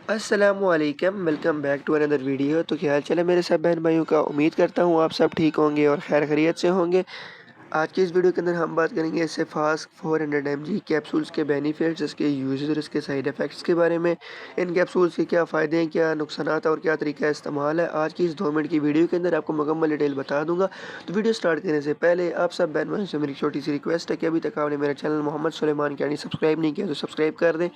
अस्सलामुअलैकुम, welcome back to another video. तो क्या हाल चाल है मेरे सब बहन भाइयों का। उम्मीद करता हूँ आप सब ठीक होंगे और खैर खैरियत से होंगे। आज की इस वीडियो के अंदर हम बात करेंगे इससे फास्ट 400 mg कैप्सूल्स के बेनिफिट्स, इसके यूजेस और इसके साइड इफ़ेक्ट्स के बारे में। इन कैप्सूल्स के क्या फ़ायदे हैं, क्या नुकसानात और क्या तरीका इस्तेमाल है, आज की इस 2 मिनट की वीडियो के अंदर आपको मुकम्मल डिटेल बता दूंगा। तो वीडियो स्टार्ट करने से पहले आप सब बहन भाइयों से मेरी छोटी सी रिक्वेस्ट है कि अभी तक आपने मेरा चैनल मोहम्मद सुलेमान कियानी सब्सक्राइब नहीं किया तो सब्सक्राइब कर दें,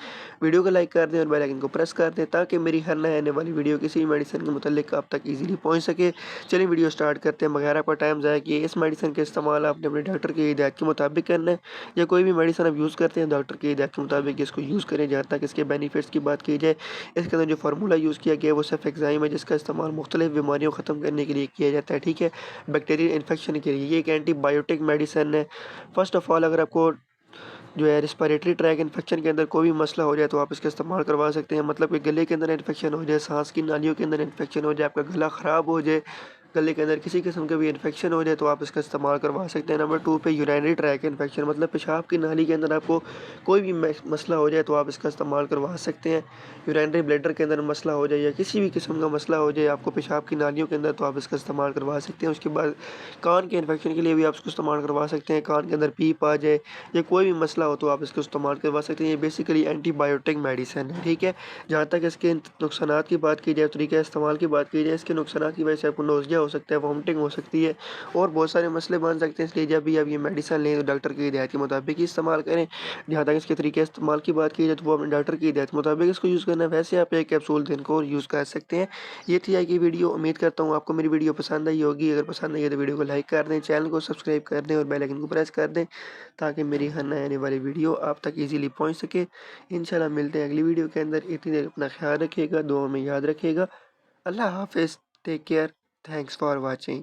वीडियो को लाइक कर दें और बेल आइकन को प्रेस कर दें ताकि मेरी हर नए आने वाली वीडियो किसी भी मेडिसिन के मुतालिक आप तक ईजिली पहुँच सके। चलिए वीडियो स्टार्ट करते हैं बगैर आपका टाइम ज़ाया किए। इस मेडिसिन का इस्तेमाल आपने अपने डॉक्टर की हिदायत के मुताबिक करना है, या कोई भी मेडिसिन आप यूज़ करते हैं डॉक्टर की हिदायत के मुताबिक इसको यूज़ करें। जहाँ तक इसके बेनिफिट्स की बात की जाए, इसके अंदर जो फार्मूला यूज़ किया गया है वो सेफेक्साइम है, जिसका इस्तेमाल मुख्तलिफ बीमारियों को ख़त्म करने के लिए किया जाता है। ठीक है, बैक्टीरियल इन्फेक्शन के लिए ये एक एंटीबायोटिक मेडिसिन है। फर्स्ट ऑफ ऑल, अगर आपको जो है रिस्पिरेटरी ट्रैक इन्फेक्शन के अंदर कोई भी मसला हो जाए तो आप इसका इस्तेमाल करवा सकते हैं। मतलब कि गले के अंदर इन्फेक्शन हो जाए, सांस की नालियों के अंदर इन्फेक्शन हो जाए, आपका गला ख़राब हो जाए, गले के अंदर किसी किस्म का भी इन्फेक्शन हो जाए तो आप इसका इस्तेमाल करवा सकते हैं। नंबर 2 पे यूरिनरी ट्रैक इन्फेक्शन, मतलब पेशाब की नाली के अंदर आपको कोई भी मसला हो जाए तो आप इसका इस्तेमाल करवा सकते हैं। यूरिनरी ब्लैडर के अंदर मसला हो जाए या किसी भी किस्म का मसला हो जाए आपको पेशाब की नालियों के अंदर, तो आप इसका इस्तेमाल करवा सकते हैं। उसके बाद कान के इन्फेक्शन के लिए भी आप इसको इस्तेमाल करवा सकते हैं। कान के अंदर पीप आ जाए या कोई भी मसला हो तो आप इसको इस्तेमाल करवा सकते हैं। ये बेसिकली एंटीबायोटिक मेडिसिन है। ठीक है, जहाँ तक इसके नुकसानात की बात की जाए, तरीका इस्तेमाल की बात की जाए, इसके नुकसानात की वजह से आपको नोज़िया हो सकता है, वॉमिटिंग हो सकती है और बहुत सारे मसले बन सकते हैं। इसलिए जब भी आप ये मेडिसिन लें तो डॉक्टर की हिदायत के मुताबिक ही इस्तेमाल करें। जहाँ तक इसके तरीके इस्तेमाल की बात की जाए तो वो अपने डॉक्टर की हिदायत के मुताबिक इसको यूज़ करना है। वैसे आप एक कैप्सूल दिन को यूज़ कर सकते हैं। ये थी आज की वीडियो। उम्मीद करता हूँ आपको मेरी वीडियो पसंद आई होगी। अगर पसंद आई है तो वीडियो को लाइक कर दें, चैनल को सब्सक्राइब कर दें और बेल आइकन को प्रेस कर दें ताकि मेरी हर नए आने वाली वीडियो आप तक ईज़िली पहुँच सके। इंशाल्लाह मिलते हैं अगली वीडियो के अंदर। इतनी देर अपना ख्याल रखिएगा, दुआ में याद रखिएगा। अल्लाह हाफ़िज़, take care, thanks for watching.